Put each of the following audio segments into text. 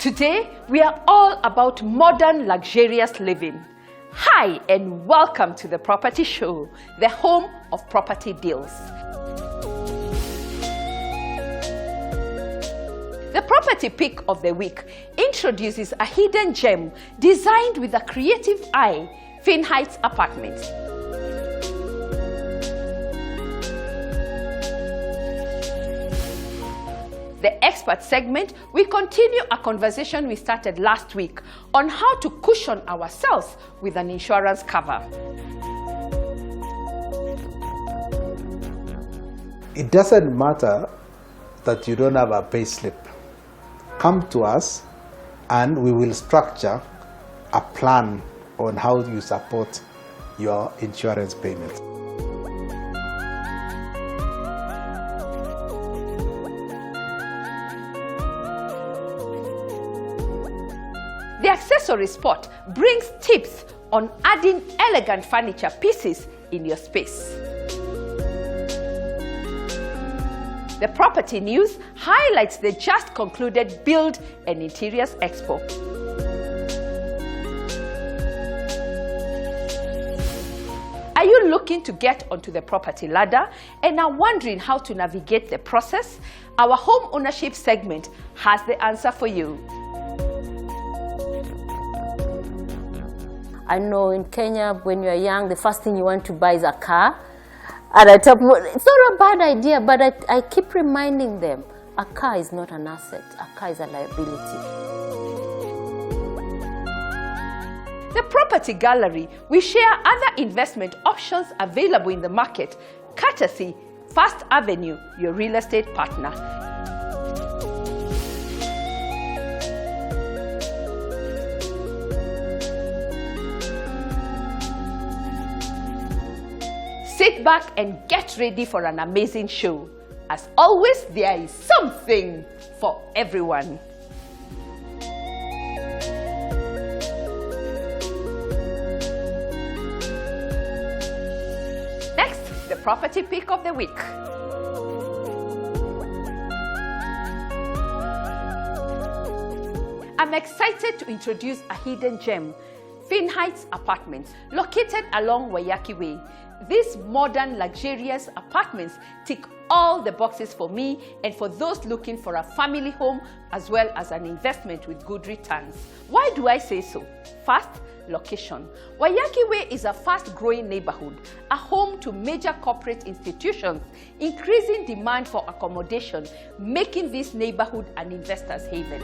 Today, we are all about modern, luxurious living. Hi, and welcome to the Property Show, the home of property deals. The Property Pick of the Week introduces a hidden gem designed with a creative eye, Finheights Apartments. The expert segment, we continue a conversation we started last week on how to cushion ourselves with an insurance cover. It doesn't matter that you don't have a pay slip. Come to us and we will structure a plan on how you support your insurance payments. The accessory spot brings tips on adding elegant furniture pieces in your space. The Property News highlights the just concluded Build and Interiors Expo. Are you looking to get onto the property ladder and are wondering how to navigate the process? Our home ownership segment has the answer for you. I know in Kenya, when you're young, the first thing you want to buy is a car. And I tell people, it's not a bad idea, but I keep reminding them, a car is not an asset. A car is a liability. The Property Gallery, we share other investment options available in the market, courtesy First Avenue, your real estate partner. Sit back and get ready for an amazing show. As always, there is something for everyone. Next, the Property Pick of the Week. I'm excited to introduce a hidden gem, Finheights Apartments, located along Waiyaki Way. These modern, luxurious apartments tick all the boxes for me and for those looking for a family home as well as an investment with good returns. Why do I say so? First, location. Waiyaki Way is a fast-growing neighborhood, a home to major corporate institutions, increasing demand for accommodation, making this neighborhood an investor's haven.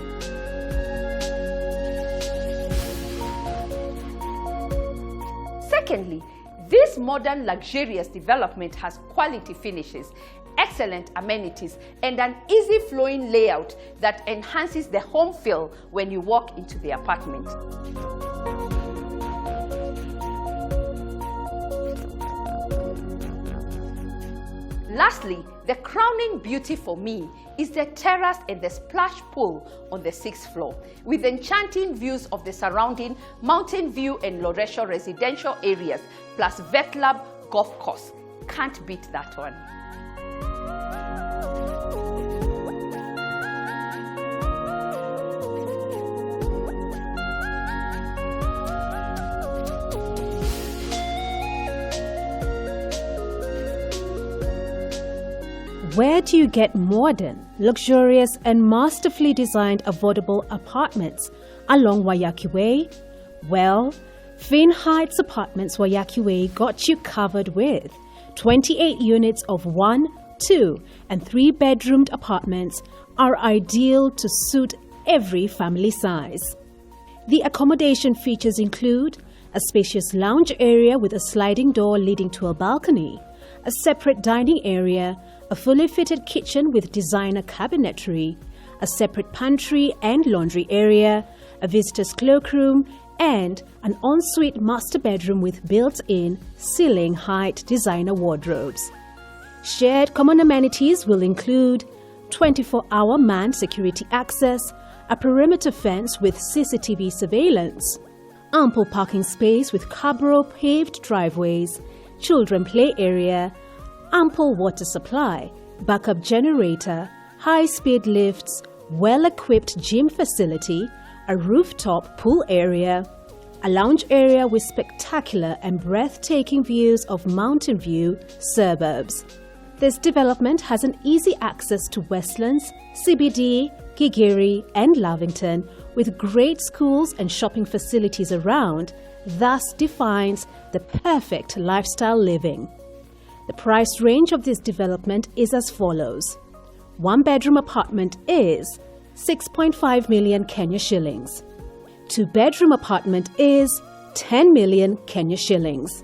Secondly, this modern luxurious development has quality finishes, excellent amenities, and an easy flowing layout that enhances the home feel when you walk into the apartment. Lastly, the crowning beauty for me is the terrace and the splash pool on the 6th floor, with enchanting views of the surrounding Mountain View and Loresho residential areas, plus VetLab golf course. Can't beat that one. Where do you get modern, luxurious and masterfully designed affordable apartments along Waiyaki Way? Well, Finheights Apartments Waiyaki Way got you covered with 28 units of 1, 2 and 3 bedroomed apartments are ideal to suit every family size. The accommodation features include a spacious lounge area with a sliding door leading to a balcony, a separate dining area, a fully fitted kitchen with designer cabinetry, a separate pantry and laundry area, a visitor's cloakroom, and an ensuite master bedroom with built-in ceiling height designer wardrobes. Shared common amenities will include 24-hour manned security access, a perimeter fence with CCTV surveillance, ample parking space with cabro paved driveways, children play area, ample water supply, backup generator, high-speed lifts, well-equipped gym facility, a rooftop pool area, a lounge area with spectacular and breathtaking views of Mountain View suburbs. This development has an easy access to Westlands, CBD, Gigiri and Lavington, with great schools and shopping facilities around, thus defines the perfect lifestyle living. The price range of this development is as follows. One-bedroom apartment is 6.5 million Kenya shillings. Two-bedroom apartment is 10 million Kenya shillings.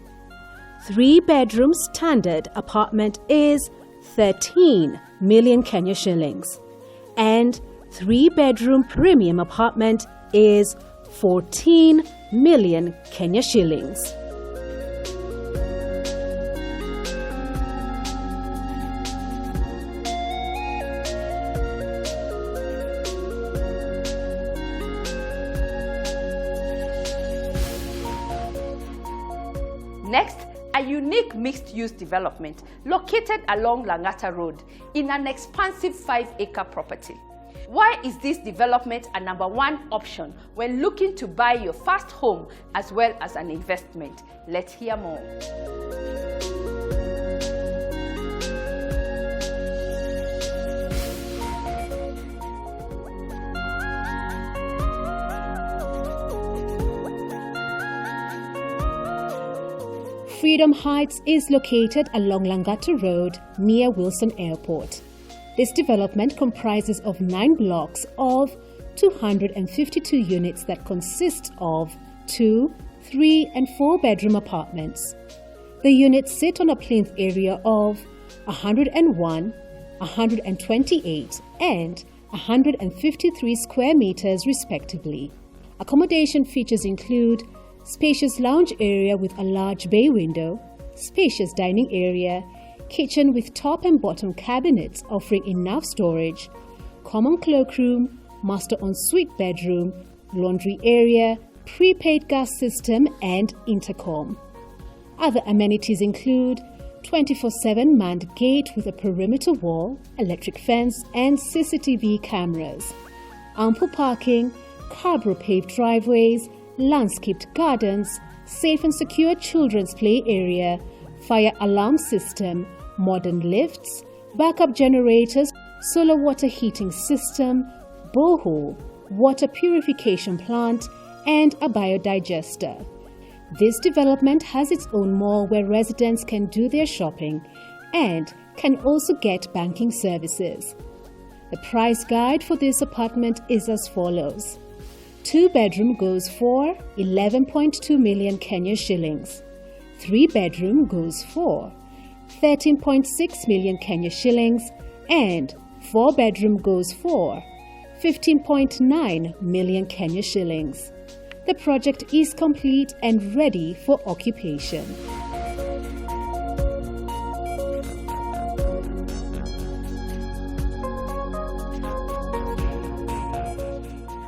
Three-bedroom standard apartment is 13 million Kenya shillings. And three-bedroom premium apartment is 14 million Kenya shillings. Next, a unique mixed-use development located along Langata Road in an expansive 5-acre property. Why is this development a number one option when looking to buy your first home as well as an investment? Let's hear more. Freedom Heights is located along Langata Road near Wilson Airport. This development comprises of 9 blocks of 252 units that consist of 2, 3 and 4-bedroom apartments. The units sit on a plinth area of 101, 128 and 153 square meters respectively. Accommodation features include spacious lounge area with a large bay window, spacious dining area, kitchen with top and bottom cabinets offering enough storage, common cloakroom, master ensuite bedroom, laundry area, prepaid gas system and intercom. Other amenities include 24/7 manned gate with a perimeter wall, electric fence and CCTV cameras, ample parking, Cabro paved driveways, landscaped gardens, safe and secure children's play area, fire alarm system, modern lifts, backup generators, solar water heating system, borehole, water purification plant, and a biodigester. This development has its own mall where residents can do their shopping and can also get banking services. The price guide for this apartment is as follows. 2-bedroom goes for 11.2 million Kenya shillings. 3-bedroom goes for 13.6 million Kenya shillings and 4-bedroom goes for 15.9 million Kenya shillings. The project is complete and ready for occupation.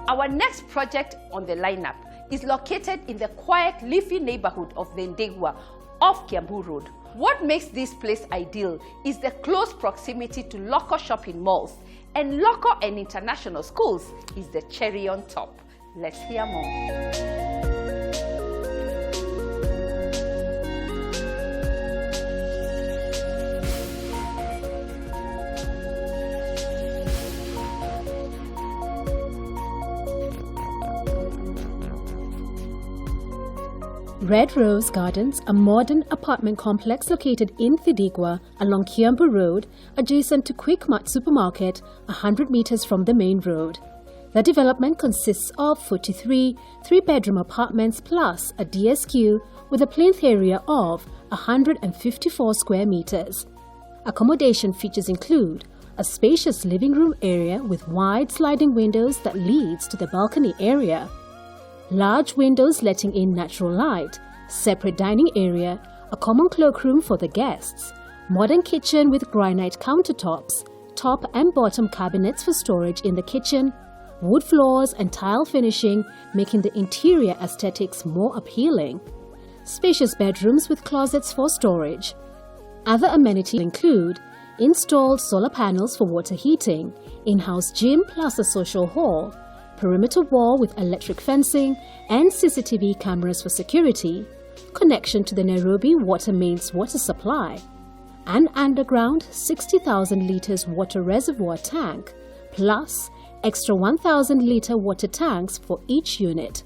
Our next project on the lineup is located in the quiet, leafy neighborhood of Ndegwa off Kiambu Road. What makes this place ideal is the close proximity to local shopping malls, and local and international schools is the cherry on top. Let's hear more. Red Rose Gardens, a modern apartment complex located in Thidigwa along Kiambu Road, adjacent to Quick Mart Supermarket, 100 meters from the main road. The development consists of 43 3-bedroom apartments plus a DSQ with a plinth area of 154 square meters. Accommodation features include a spacious living room area with wide sliding windows that leads to the balcony area, large windows letting in natural light, separate dining area, a common cloakroom for the guests, modern kitchen with granite countertops, top and bottom cabinets for storage in the kitchen, wood floors and tile finishing making the interior aesthetics more appealing, spacious bedrooms with closets for storage. Other amenities include installed solar panels for water heating, in-house gym plus a social hall, perimeter wall with electric fencing and CCTV cameras for security, connection to the Nairobi water mains water supply, an underground 60,000 litres water reservoir tank, plus extra 1,000-litre water tanks for each unit.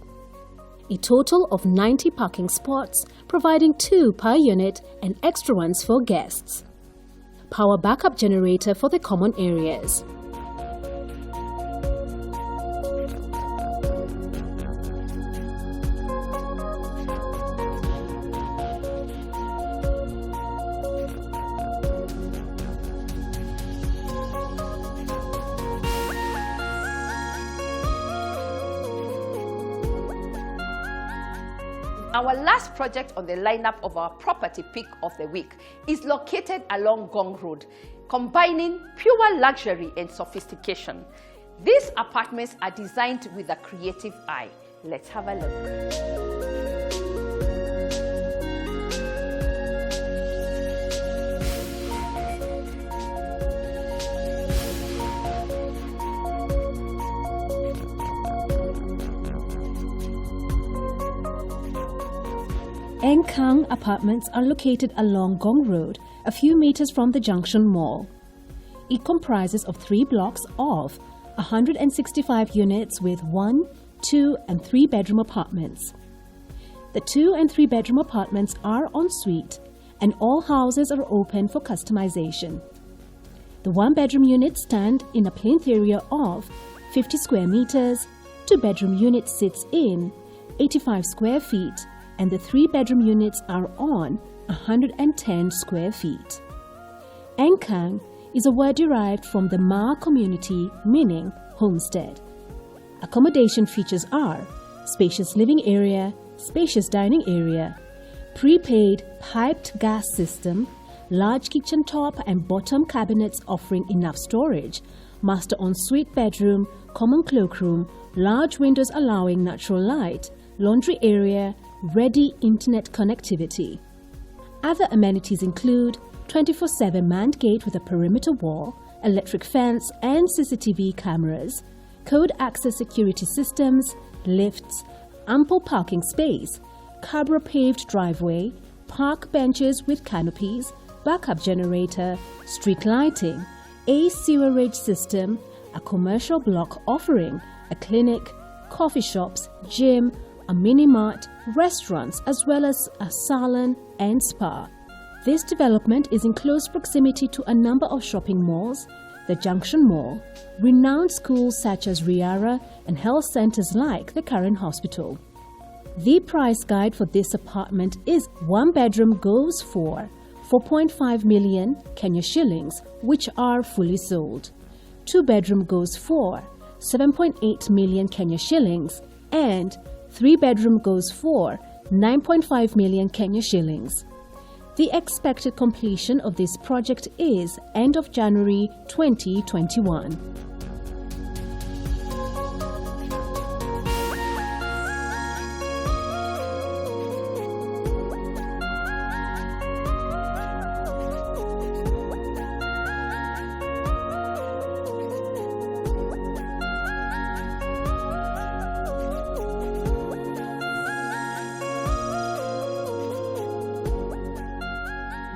A total of 90 parking spots, providing 2 per unit and extra ones for guests. Power backup generator for the common areas. Our last project on the lineup of our property pick of the week is located along Gong Road, combining pure luxury and sophistication. These apartments are designed with a creative eye. Let's have a look. Enkang apartments are located along Gong Road, a few meters from the Junction Mall. It comprises of 3 blocks of 165 units with 1, 2 and 3 bedroom apartments. The 2 and 3 bedroom apartments are en suite and all houses are open for customization. The 1 bedroom units stand in a plinth area of 50 square meters, 2 bedroom unit sits in 85 square feet, and the 3 bedroom units are on 110 square feet. Enkang is a word derived from the Ma community meaning homestead. Accommodation features are spacious living area, spacious dining area, prepaid piped gas system, large kitchen top and bottom cabinets offering enough storage, master ensuite bedroom, common cloakroom, large windows allowing natural light, laundry area, ready internet connectivity. Other amenities include 24/7 manned gate with a perimeter wall, electric fence and CCTV cameras, code access security systems, lifts, ample parking space, Cabra paved driveway, park benches with canopies, backup generator, street lighting, a sewerage system, a commercial block offering a clinic, coffee shops, gym, a mini-mart, restaurants, as well as a salon and spa. This development is in close proximity to a number of shopping malls, the Junction Mall, renowned schools such as Riara, and health centers like the current hospital. The price guide for this apartment is 1 bedroom goes for 4.5 million Kenya shillings, which are fully sold. 2 bedroom goes for 7.8 million Kenya shillings, and 3 bedroom goes for 9.5 million Kenya shillings. The expected completion of this project is end of January 2021.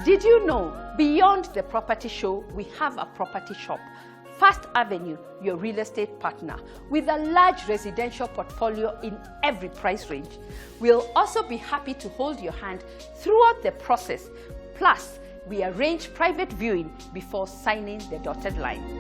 Did you know, beyond the property show, we have a property shop, First Avenue, your real estate partner, with a large residential portfolio in every price range. We'll also be happy to hold your hand throughout the process. Plus, we arrange private viewing before signing the dotted line.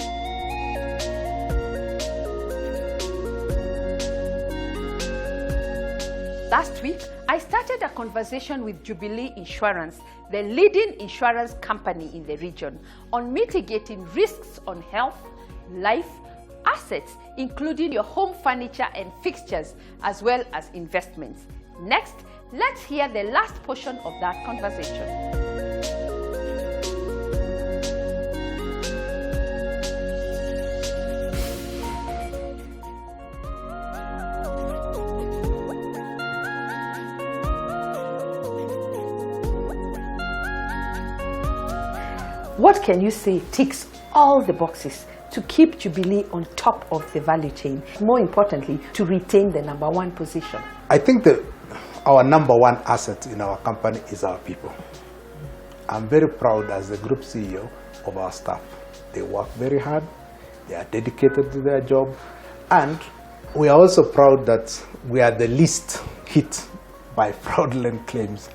Last week, I started a conversation with Jubilee Insurance, the leading insurance company in the region, on mitigating risks on health, life, assets, including your home furniture and fixtures, as well as investments. Next, let's hear the last portion of that conversation. What can you say ticks all the boxes to keep Jubilee on top of the value chain? More importantly, to retain the #1 position. I think that our #1 asset in our company is our people. I'm very proud as the group CEO of our staff. They work very hard, they are dedicated to their job, and we are also proud that we are the least hit by fraudulent claims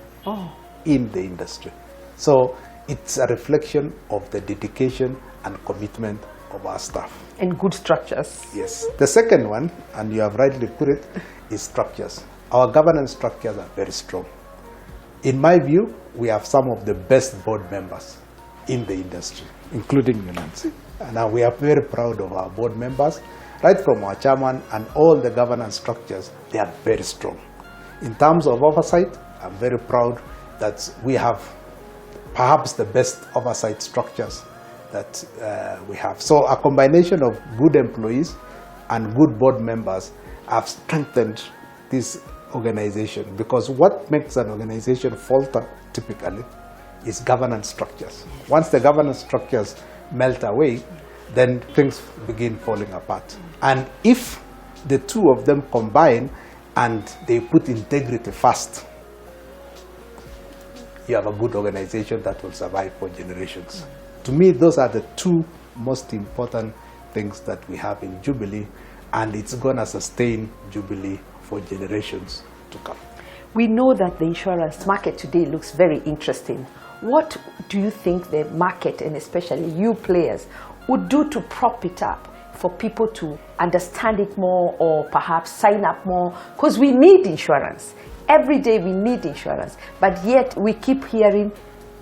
in the industry. So it's a reflection of the dedication and commitment of our staff. And good structures. Yes. The second one, and you have rightly put it, is structures. Our governance structures are very strong. In my view, we have some of the best board members in the industry, including you, Nancy. And we are very proud of our board members, right from our chairman and all the governance structures. They are very strong. In terms of oversight, I'm very proud that we have perhaps the best oversight structures that we have. So a combination of good employees and good board members have strengthened this organization, because what makes an organization falter typically is governance structures. Once the governance structures melt away, then things begin falling apart. And if the two of them combine and they put integrity first, you have a good organization that will survive for generations. To me, those are the two most important things that we have in Jubilee, and it's going to sustain Jubilee for generations to come. We know that the insurance market today looks very interesting. What do you think the market, and especially you players, would do to prop it up for people to understand it more, or perhaps sign up more? Because we need insurance. Every day we need insurance, but yet we keep hearing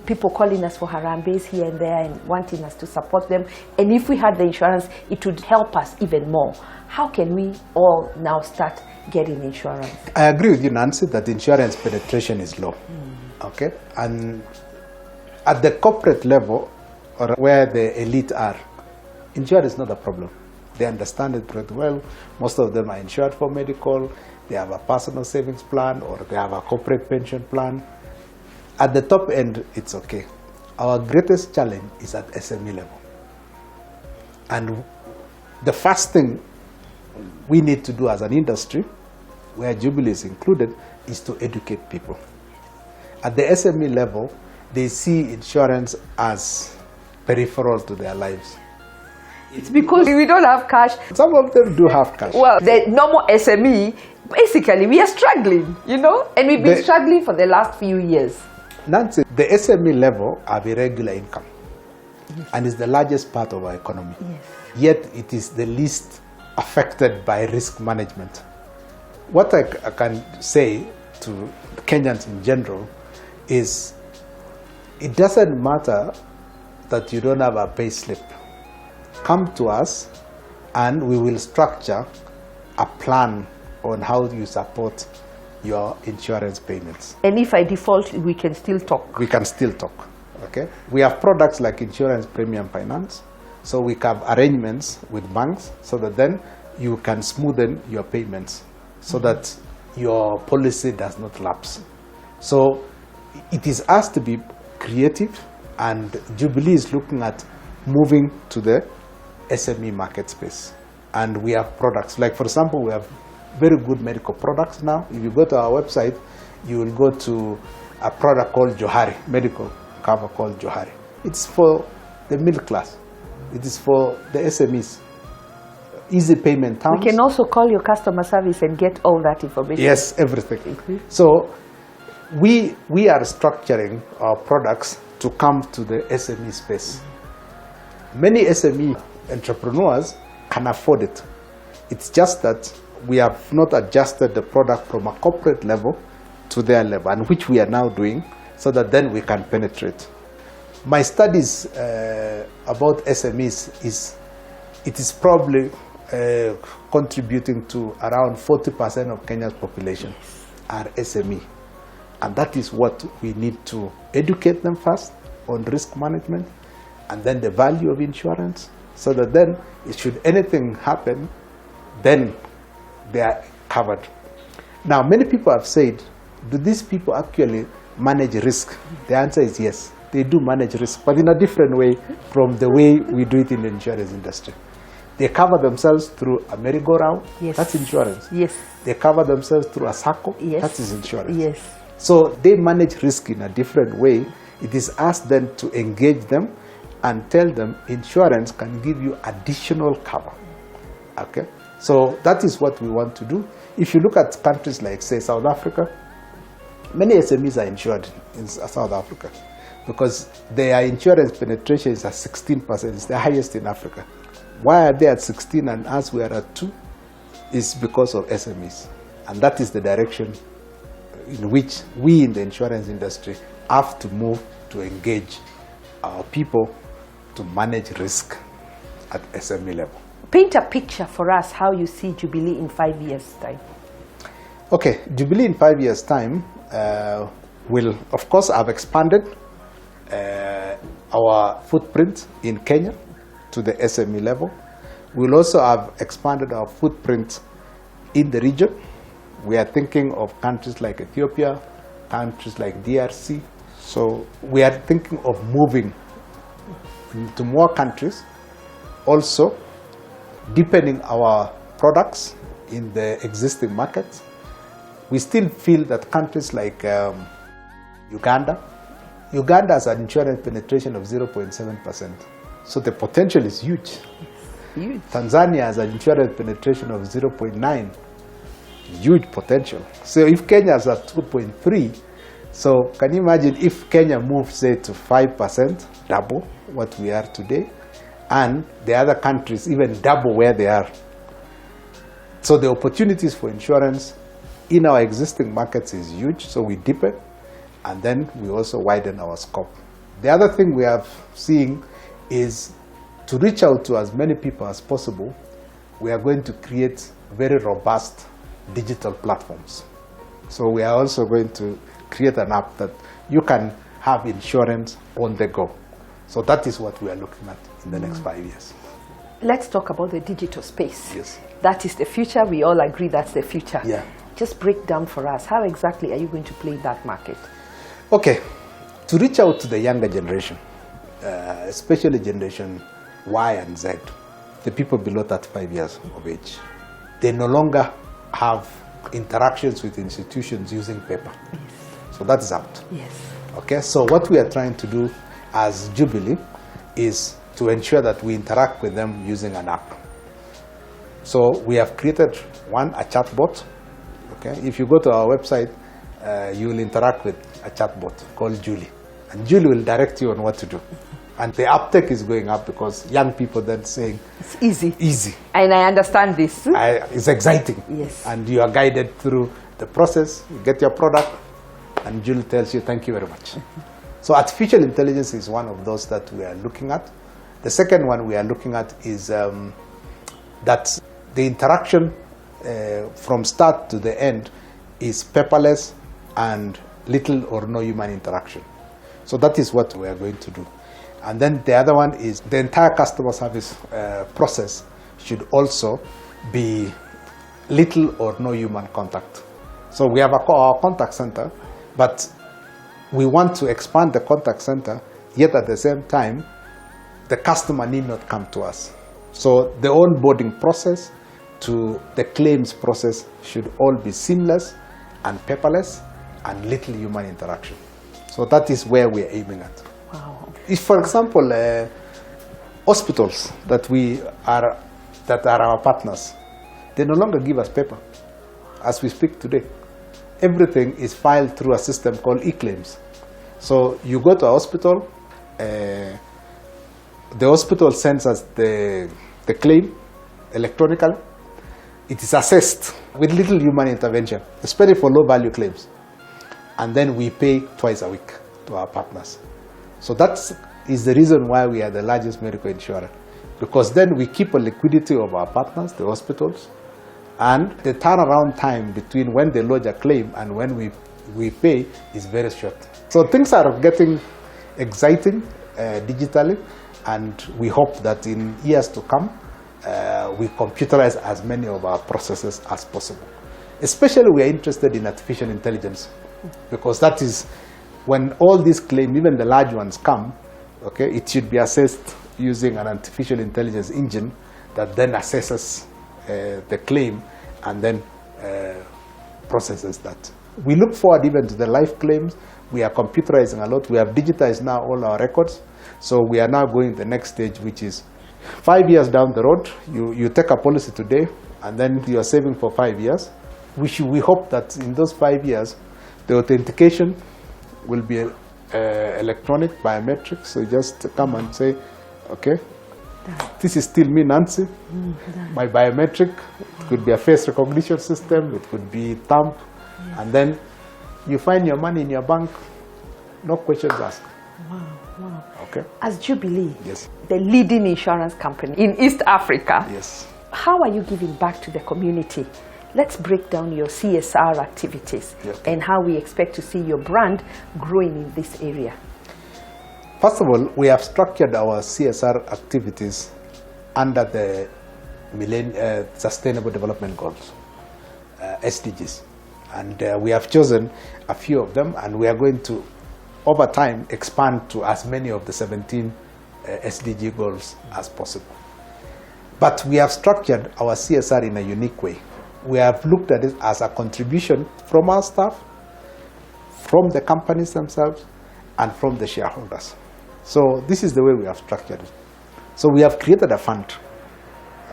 people calling us for harambes here and there and wanting us to support them. And if we had the insurance, it would help us even more. How can we all now start getting insurance? I agree with you, Nancy, that insurance penetration is low. Okay, and at the corporate level, or where the elite are, insurance is not a problem. They understand it pretty well. Most of them are insured for medical, they have a personal savings plan, or they have a corporate pension plan. At the top end, it's okay. Our greatest challenge is at SME level. And the first thing we need to do as an industry, where Jubilee is included, is to educate people. At the SME level, they see insurance as peripheral to their lives. It's because we don't have cash. Some of them do have cash. Well, the normal SME, basically, we are struggling, you know, and we've been struggling for the last few years. Nancy, the SME level have irregular income, and is the largest part of our economy. Yet it is the least affected by risk management. What I can say to Kenyans in general is, it doesn't matter that you don't have a pay slip. Come to us and we will structure a plan on how you support your insurance payments. And if I default, we can still talk. We can still talk. Okay? We have products like insurance premium finance. So we have arrangements with banks so that then you can smoothen your payments so that your policy does not lapse. So it is us to be creative, and Jubilee is looking at moving to the SME market space. And we have products, like for example, we have very good medical products now. If you go to our website, you will go to a product called Johari, medical cover called Johari. It's for the middle class. It is for the SMEs. Easy payment terms. We can also call your customer service and get all that information. Yes, everything. So we are structuring our products to come to the SME space. Many SME entrepreneurs can afford it. It's just that we have not adjusted the product from a corporate level to their level, and which we are now doing, so that then we can penetrate. My studies about SMEs is probably contributing to around 40% of Kenya's population are SME. And that is what we need to educate them first on risk management, and then the value of insurance, so that then, should anything happen, then they are covered. Now, many people have said, do these people actually manage risk? The answer is yes. they do manage risk, but in a different way from the way we do it in the insurance industry. They cover themselves through a merry-go-round, Yes. that's insurance. Yes. They cover themselves through a circle, Yes. that is insurance. Yes. So they manage risk in a different way. It is us then to engage them and tell them insurance can give you additional cover. Okay? So that is what we want to do. If you look at countries like, say, South Africa, many SMEs are insured in South Africa because their insurance penetration is at 16%. It's the highest in Africa. Why are they at 16 and us we are at 2? Is because of SMEs. And that is the direction in which we in the insurance industry have to move to engage our people to manage risk at SME level. Paint a picture for us how you see Jubilee in 5 years' time. Okay, Jubilee in 5 years' time will, of course, have expanded our footprint in Kenya to the SME level. We'll also have expanded our footprint in the region. We are thinking of countries like Ethiopia, countries like DRC. So we are thinking of moving to more countries, also deepening our products in the existing markets. We still feel that countries like Uganda has an insurance penetration of 0.7%. So the potential is huge. Huge. Tanzania has an insurance penetration of 0.9. Huge potential. So if Kenya is at 2.3, so can you imagine if Kenya moves, say, to 5%, double what we are today, and the other countries even double where they are. So the opportunities for insurance in our existing markets is huge, so we deepen, and then we also widen our scope. The other thing we are seeing is to reach out to as many people as possible. We are going to create very robust digital platforms. So we are also going to create an app that you can have insurance on the go. So that is what we are looking at in the next 5 years. Let's talk about the digital space. Yes. That is the future. We all agree that's the future. Yeah. Just break down for us, how exactly are you going to play that market? Okay, to reach out to the younger generation, especially generation Y and Z, the people below 35 years of age, they no longer have interactions with institutions using paper. Yes. So that is out. Yes. Okay, so what we are trying to do as Jubilee is to ensure that we interact with them using an app. So we have created a chatbot. Okay, if you go to our website, you will interact with a chatbot called Julie, and Julie will direct you on what to do. And the uptake is going up because young people then saying It's easy. easy. And I understand this. It's exciting. Yes. And you are guided through the process. You get your product, and Julie tells you, thank you very much. So artificial intelligence is one of those that we are looking at. The second one we are looking at is that the interaction from start to the end is paperless and little or no human interaction. So that is what we are going to do. And then the other one is the entire customer service process should also be little or no human contact. So we have our contact center, but we want to expand the contact center, yet at the same time, the customer need not come to us. So the onboarding process to the claims process should all be seamless and paperless and little human interaction. So that is where we are aiming at. Wow. If, for example, hospitals that are our partners, they no longer give us paper as we speak today. Everything is filed through a system called eClaims. So you go to a hospital, the hospital sends us the claim electronically. It is assessed with little human intervention, especially for low-value claims. And then we pay twice a week to our partners. So that is the reason why we are the largest medical insurer, because then we keep a liquidity of our partners, the hospitals, and the turnaround time between when they lodge a claim and when we pay is very short. So things are getting exciting digitally, and we hope that in years to come, we computerize as many of our processes as possible. Especially we are interested in artificial intelligence, because that is when all these claims, even the large ones come, okay, it should be assessed using an artificial intelligence engine that then assesses the claim and then processes that. We look forward even to the life claims. We are computerizing a lot. We have digitized now all our records. So we are now going the next stage, which is 5 years down the road. You take a policy today, and then you are saving for 5 years. We hope that in those 5 years, the authentication will be electronic, biometric. So you just come and say, okay, this is still me, Nancy. My biometric, it could be a face recognition system, it could be thumb, and then you find your money in your bank, no questions asked. Wow. Okay. As Jubilee, Yes. the leading insurance company in East Africa, Yes. how are you giving back to the community? Let's break down your CSR activities and how we expect to see your brand growing in this area. First of all, we have structured our CSR activities under the Sustainable Development Goals, SDGs. And we have chosen a few of them, and we are going to, over time, expand to as many of the 17 SDG goals as possible. But we have structured our CSR in a unique way. We have looked at it as a contribution from our staff, from the companies themselves, and from the shareholders. So this is the way we have structured it. So we have created a fund,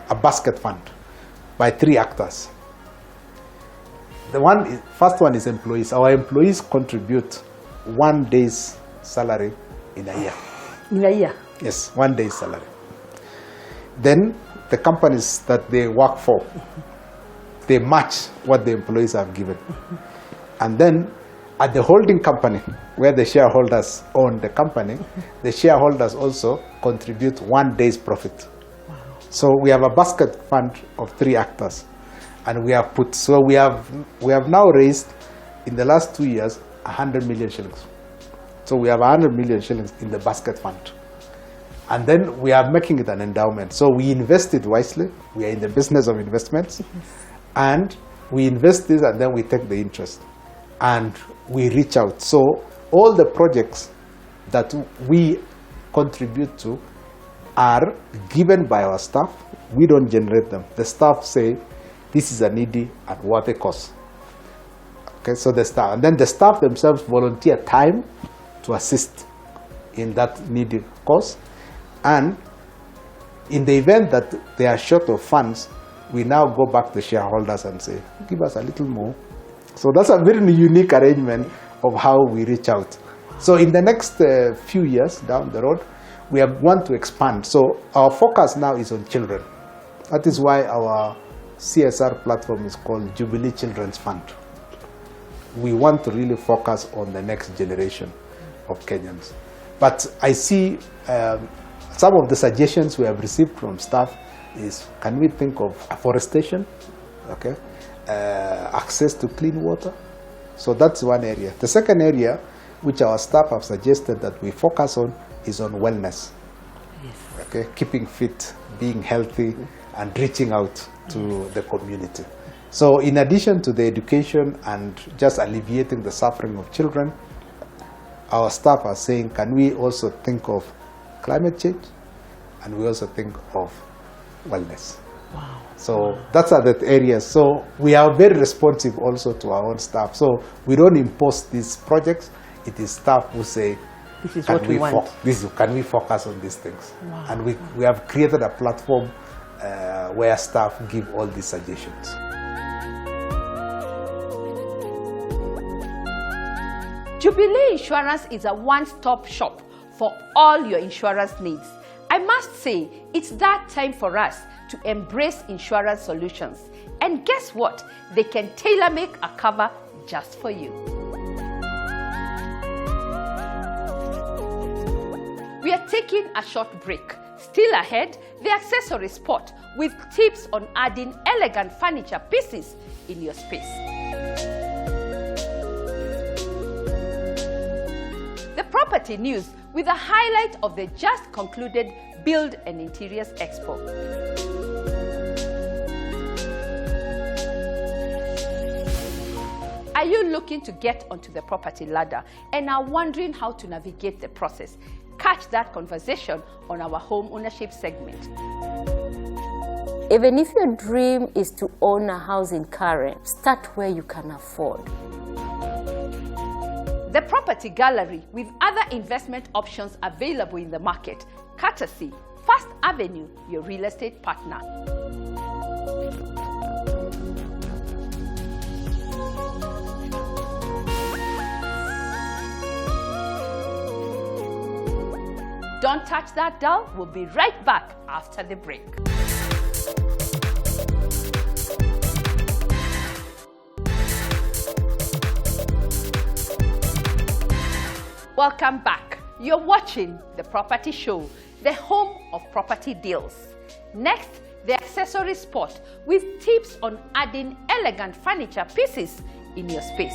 a basket fund, by 3 actors. First one is employees. Our employees contribute 1 day's salary in a year. In a year? Yes, 1 day's salary. Then the companies that they work for, they match what the employees have given. And then at the holding company, where the shareholders own the company, the shareholders also contribute 1 day's profit. Wow. So we have a basket fund of 3 actors. And we have we have now raised, in the last 2 years, 100 million shillings. So we have 100 million shillings in the basket fund. And then we are making it an endowment. So we invest it wisely. We are in the business of investments. And we invest this, and then we take the interest. And we reach out. So all the projects that we contribute to are given by our staff. We don't generate them. The staff say, this is a needy and worthy cause. Okay, so the staff, and then the staff themselves volunteer time to assist in that needy cause. And in the event that they are short of funds, we now go back to the shareholders and say, give us a little more. So that's a very unique arrangement of how we reach out. So in the next few years down the road, we want to expand. So our focus now is on children. That is why our CSR platform is called Jubilee Children's Fund. We want to really focus on the next generation of Kenyans. But I see some of the suggestions we have received from staff is, can we think of afforestation, okay? Access to clean water. So that's one area. The second area, which our staff have suggested that we focus on, is on wellness. Yes. Okay, keeping fit, being healthy, and reaching out to the community. So in addition to the education and just alleviating the suffering of children, our staff are saying, can we also think of climate change? And we also think of wellness. Wow. So that's are the areas. So we are very responsive also to our own staff. So we don't impose these projects. It is staff who say, this is what we want. Can we focus on these things? Wow. And we have created a platform where staff give all these suggestions. Jubilee Insurance is a one-stop shop for all your insurance needs. I must say, it's that time for us to embrace insurance solutions. And guess what? They can tailor-make a cover just for you. We are taking a short break. Still ahead, the accessory spot with tips on adding elegant furniture pieces in your space. The property news with a highlight of the just concluded Build and Interiors Expo. Are you looking to get onto the property ladder and are wondering how to navigate the process? Catch that conversation on our home ownership segment. Even if your dream is to own a house in Karen, start where you can afford. The Property Gallery, with other investment options available in the market, courtesy First Avenue, your real estate partner. Don't touch that dial. We'll be right back after the break. Welcome back. You're watching The Property Show, the home of property deals. Next, the accessory spot with tips on adding elegant furniture pieces in your space.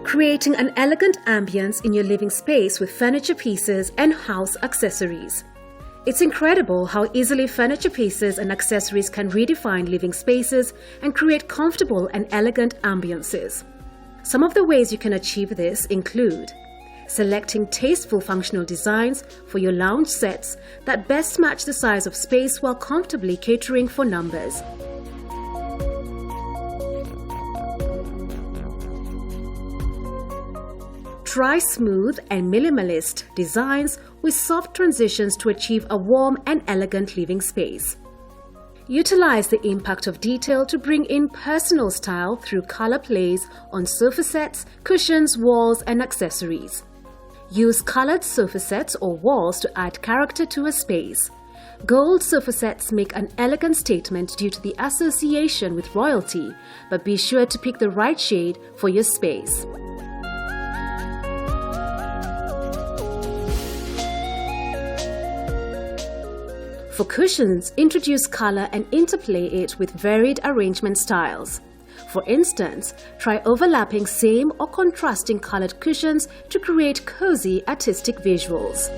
Creating an elegant ambience in your living space with furniture pieces and house accessories. It's incredible how easily furniture pieces and accessories can redefine living spaces and create comfortable and elegant ambiances. Some of the ways you can achieve this include selecting tasteful functional designs for your lounge sets that best match the size of space while comfortably catering for numbers. Try smooth and minimalist designs with soft transitions to achieve a warm and elegant living space. Utilize the impact of detail to bring in personal style through color plays on sofa sets, cushions, walls, and accessories. Use colored sofa sets or walls to add character to a space. Gold sofa sets make an elegant statement due to the association with royalty, but be sure to pick the right shade for your space. For cushions, introduce color and interplay it with varied arrangement styles. For instance, try overlapping same or contrasting colored cushions to create cozy artistic visuals.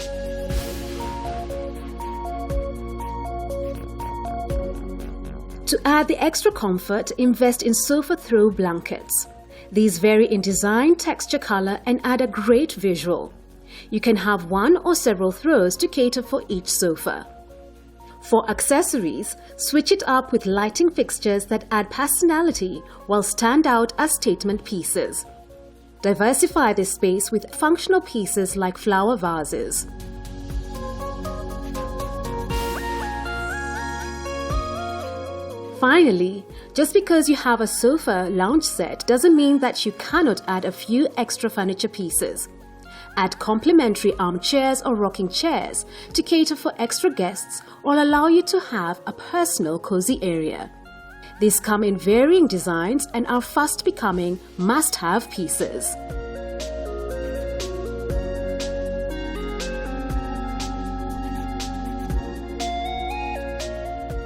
To add the extra comfort, invest in sofa throw blankets. These vary in design, texture, color, and add a great visual. You can have one or several throws to cater for each sofa. For accessories, switch it up with lighting fixtures that add personality while stand out as statement pieces. Diversify this space with functional pieces like flower vases. Finally, just because you have a sofa lounge set doesn't mean that you cannot add a few extra furniture pieces. Add complementary armchairs or rocking chairs to cater for extra guests or allow you to have a personal cozy area. These come in varying designs and are fast becoming must-have pieces.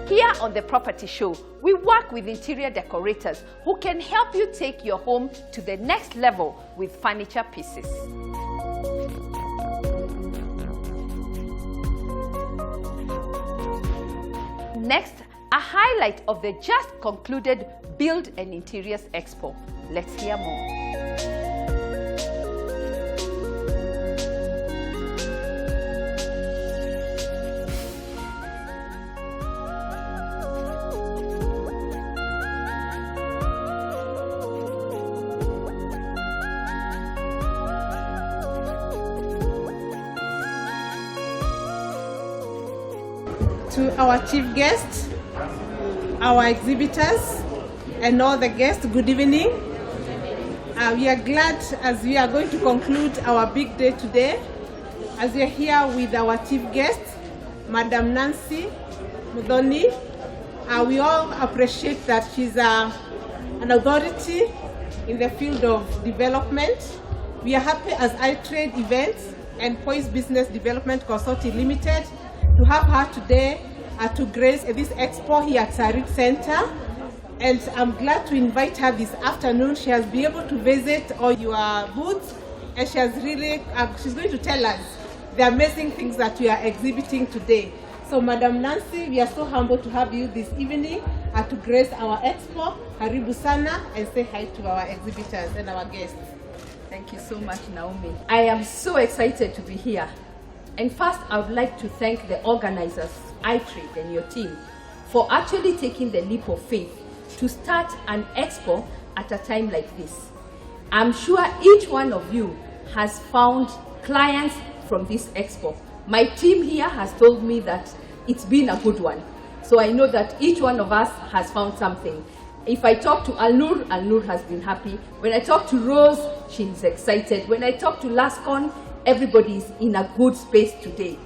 Here on The Property Show, we work with interior decorators who can help you take your home to the next level with furniture pieces. Next, a highlight of the just concluded Build and Interiors Expo. Let's hear more. To our chief guests, our exhibitors, and all the guests, good evening. We are glad as we are going to conclude our big day today, as we are here with our chief guest, Madam Nancy Mudhoni. We all appreciate that she's an authority in the field of development. We are happy as iTrade Events and Poise Business Development Consulting Limited to have her today to grace this expo here at Sarit Center. And I'm glad to invite her this afternoon. She has been able to visit all your booths, and she has really, she's going to tell us the amazing things that we are exhibiting today. So, Madam Nancy, we are so humbled to have you this evening to grace our expo. Karibu sana, and say hi to our exhibitors and our guests. Thank you so much, Naomi. I am so excited to be here. And first, I would like to thank the organizers, iTrade and your team, for actually taking the leap of faith to start an expo at a time like this. I'm sure each one of you has found clients from this expo. My team here has told me that it's been a good one. So I know that each one of us has found something. If I talk to Alnur has been happy. When I talk to Rose, she's excited. When I talk to Lascon, everybody is in a good space today.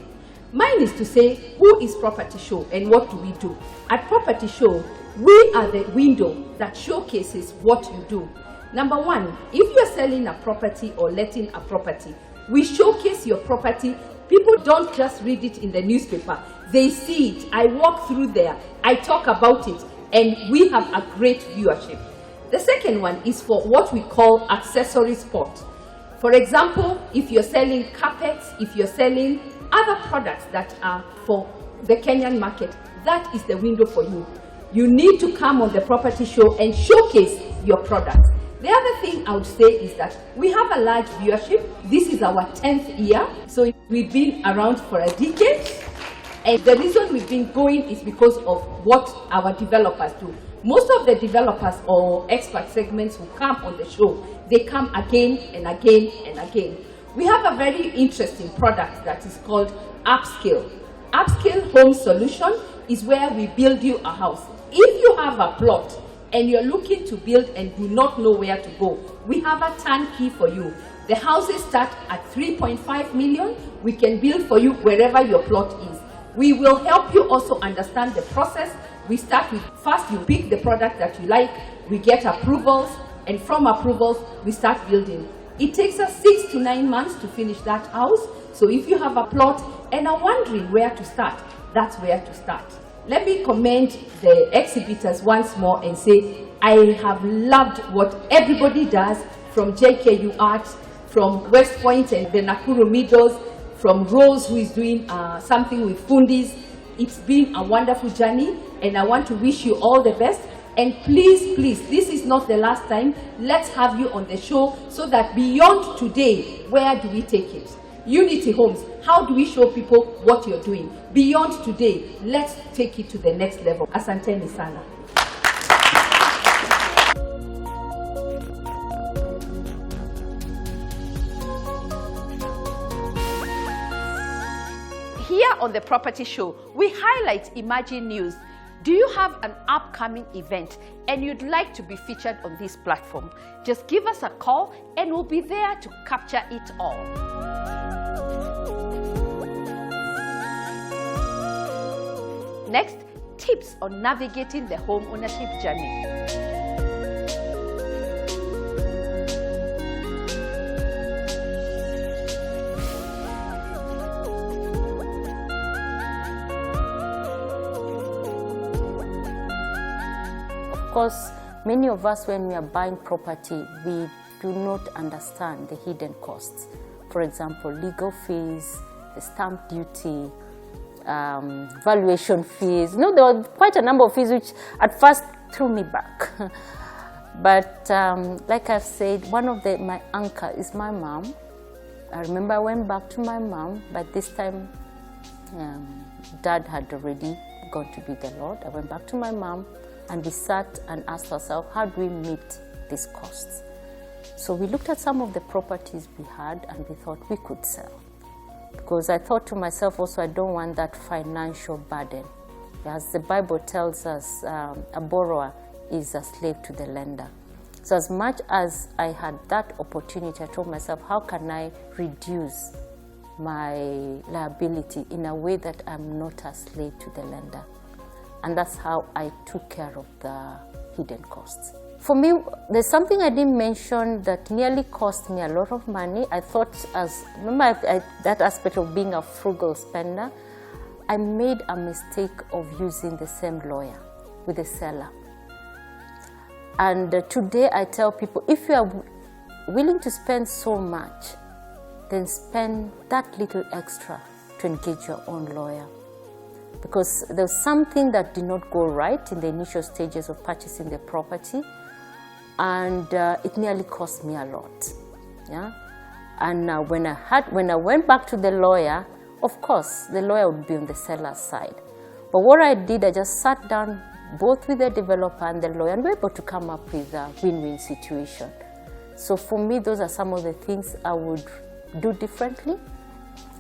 Mine is to say, who is Property Show and what do we do? At Property Show, we are the window that showcases what you do. Number one, if you're selling a property or letting a property, we showcase your property. People don't just read it in the newspaper. They see it. I walk through there. I talk about it. And we have a great viewership. The second one is for what we call accessory spot. For example, if you're selling carpets, if you're selling other products that are for the Kenyan market, that is the window for you. You need to come on the Property Show and showcase your products. The other thing I would say is that we have a large viewership. This is our 10th year, so we've been around for a decade. And the reason we've been going is because of what our developers do. Most of the developers or expert segments who come on the show, they come again and again and again. We have a very interesting product that is called Upscale. Upscale Home Solution is where we build you a house. If you have a plot and you're looking to build and do not know where to go, we have a turnkey for you. The houses start at 3.5 million. We can build for you wherever your plot is. We will help you also understand the process. We start with, first you pick the product that you like, we get approvals, and from approvals, we start building. It takes us 6 to 9 months to finish that house. So if you have a plot and are wondering where to start, that's where to start. Let me commend the exhibitors once more and say, I have loved what everybody does, from JKU Arts, from West Point and the Nakuru Meadows, from Rose, who is doing something with Fundis. It's been a wonderful journey, and I want to wish you all the best. And please, please, this is not the last time. Let's have you on the show so that beyond today, where do we take it? Unity Homes, how do we show people what you're doing? Beyond today, let's take it to the next level. Asanteni sana. Here on the Property Show, we highlight emerging news. Do you have an upcoming event and you'd like to be featured on this platform? Just give us a call and we'll be there to capture it all. Next, tips on navigating the home ownership journey. Of course, many of us, when we are buying property, we do not understand the hidden costs. For example, legal fees, the stamp duty, valuation fees. There were quite a number of fees which at first threw me back. But like I've said, one of my anchor is my mom. I remember I went back to my mom, but this time Dad had already gone to be the Lord. I went back to my mom, and we sat and asked ourselves, how do we meet these costs? So we looked at some of the properties we had, and we thought we could sell. Because I thought to myself also, I don't want that financial burden. As the Bible tells us, a borrower is a slave to the lender. So as much as I had that opportunity, I told myself, how can I reduce my liability in a way that I'm not a slave to the lender? And that's how I took care of the hidden costs. For me, there's something I didn't mention that nearly cost me a lot of money. I thought, remember that aspect of being a frugal spender, I made a mistake of using the same lawyer with the seller. And today I tell people, if you are willing to spend so much, then spend that little extra to engage your own lawyer. Because there's something that did not go right in the initial stages of purchasing the property, and it nearly cost me a lot. Yeah? And when I went back to the lawyer, of course, the lawyer would be on the seller's side. But what I did, I just sat down both with the developer and the lawyer, and we were able to come up with a win-win situation. So for me, those are some of the things I would do differently.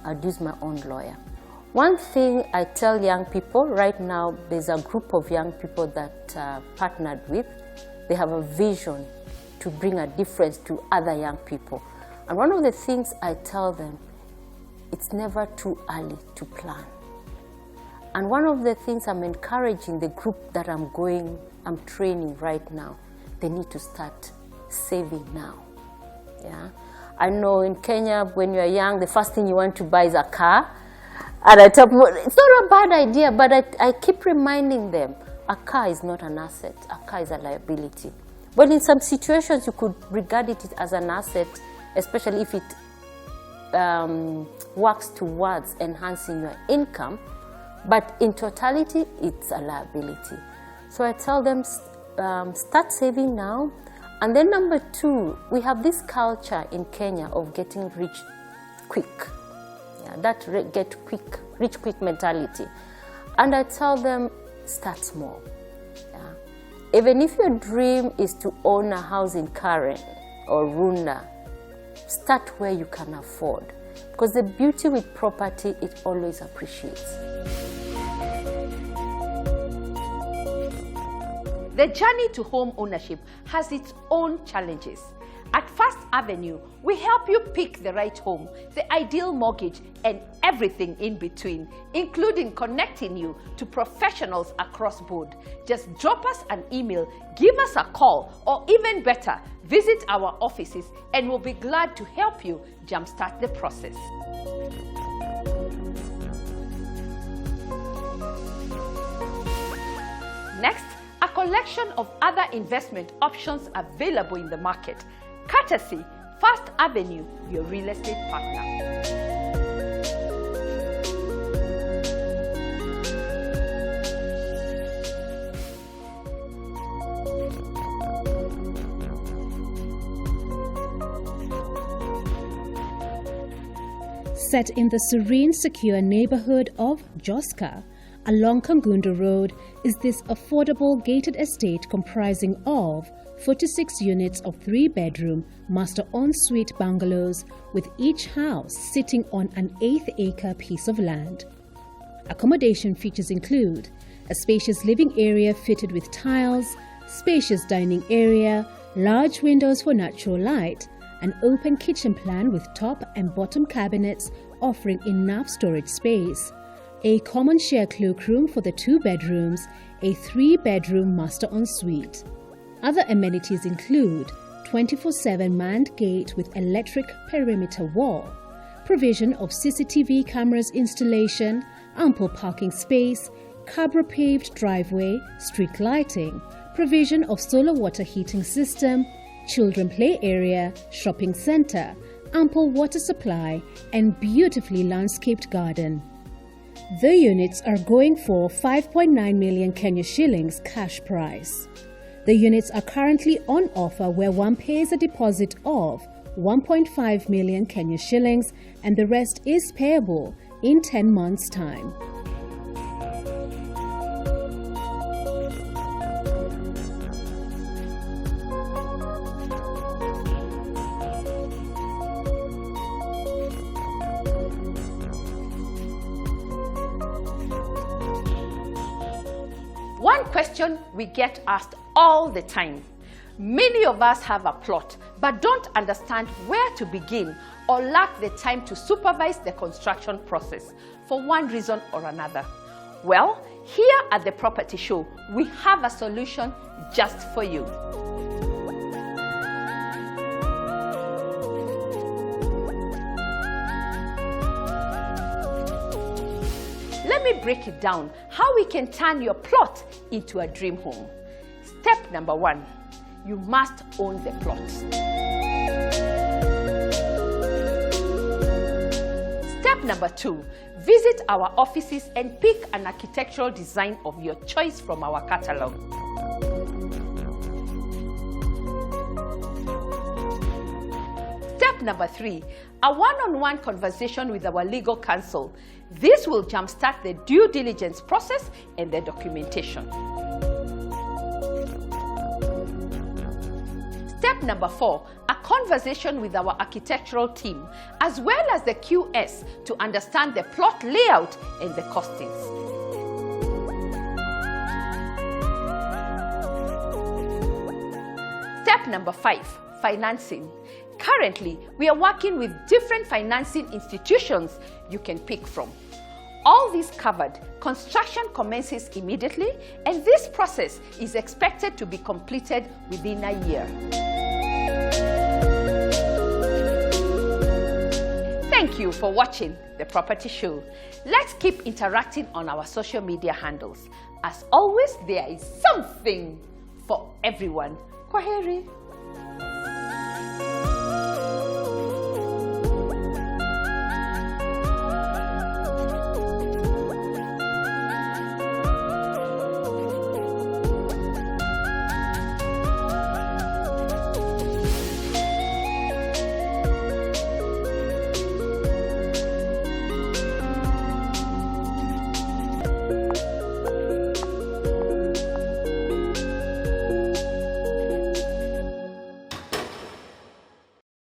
I'd use my own lawyer. One thing I tell young people, right now there's a group of young people that partnered with. They have a vision to bring a difference to other young people. And one of the things I tell them, it's never too early to plan. And one of the things I'm encouraging the group that I'm training right now, they need to start saving now. Yeah? I know in Kenya, when you're young, the first thing you want to buy is a car. And I tell people, it's not a bad idea, but I keep reminding them, a car is not an asset, a car is a liability. Well, in some situations, you could regard it as an asset, especially if it works towards enhancing your income, but in totality, it's a liability. So I tell them, start saving now. And then number two, we have this culture in Kenya of getting rich quick. Yeah, that rich quick mentality. And I tell them, start small. Yeah. Even if your dream is to own a house in Karen or Runda, start where you can afford. Because the beauty with property, it always appreciates. The journey to home ownership has its own challenges. At First Avenue, we help you pick the right home, the ideal mortgage, and everything in between, including connecting you to professionals across board. Just drop us an email, give us a call, or even better, visit our offices, and we'll be glad to help you jumpstart the process. Next, a collection of other investment options available in the market, courtesy First Avenue, your real estate partner. Set in the serene, secure neighborhood of Joska, along Kangundo Road, is this affordable gated estate comprising of 46 units of 3-bedroom master ensuite bungalows, with each house sitting on an 1/8-acre piece of land. Accommodation features include a spacious living area fitted with tiles, spacious dining area, large windows for natural light, an open kitchen plan with top and bottom cabinets offering enough storage space, a common share cloakroom for the 2 bedrooms, a 3-bedroom master ensuite. Other amenities include 24/7 manned gate with electric perimeter wall, provision of CCTV cameras installation, ample parking space, Cabra paved driveway, street lighting, provision of solar water heating system, children play area, shopping center, ample water supply, and beautifully landscaped garden. The units are going for 5.9 million Kenya shillings cash price. The units are currently on offer where one pays a deposit of 1.5 million Kenya shillings and the rest is payable in 10 months' time. One question we get asked all the time. Many of us have a plot but don't understand where to begin or lack the time to supervise the construction process for one reason or another. Well, here at the Property Show, we have a solution just for you. Let me break it down how we can turn your plot into a dream home. Step number 1. you must own the plot. Step number 2, visit our offices and pick an architectural design of your choice from our catalog. Step number 3, a one-on-one conversation with our legal counsel. This will jumpstart the due diligence process and the documentation. Step number 4, a conversation with our architectural team, as well as the QS, to understand the plot layout and the costings. Step number 5, financing. Currently, we are working with different financing institutions you can pick from. All these covered, construction commences immediately, and this process is expected to be completed within a year. Thank you for watching The Property Show. Let's keep interacting on our social media handles. As always, there is something for everyone. Kwaheri.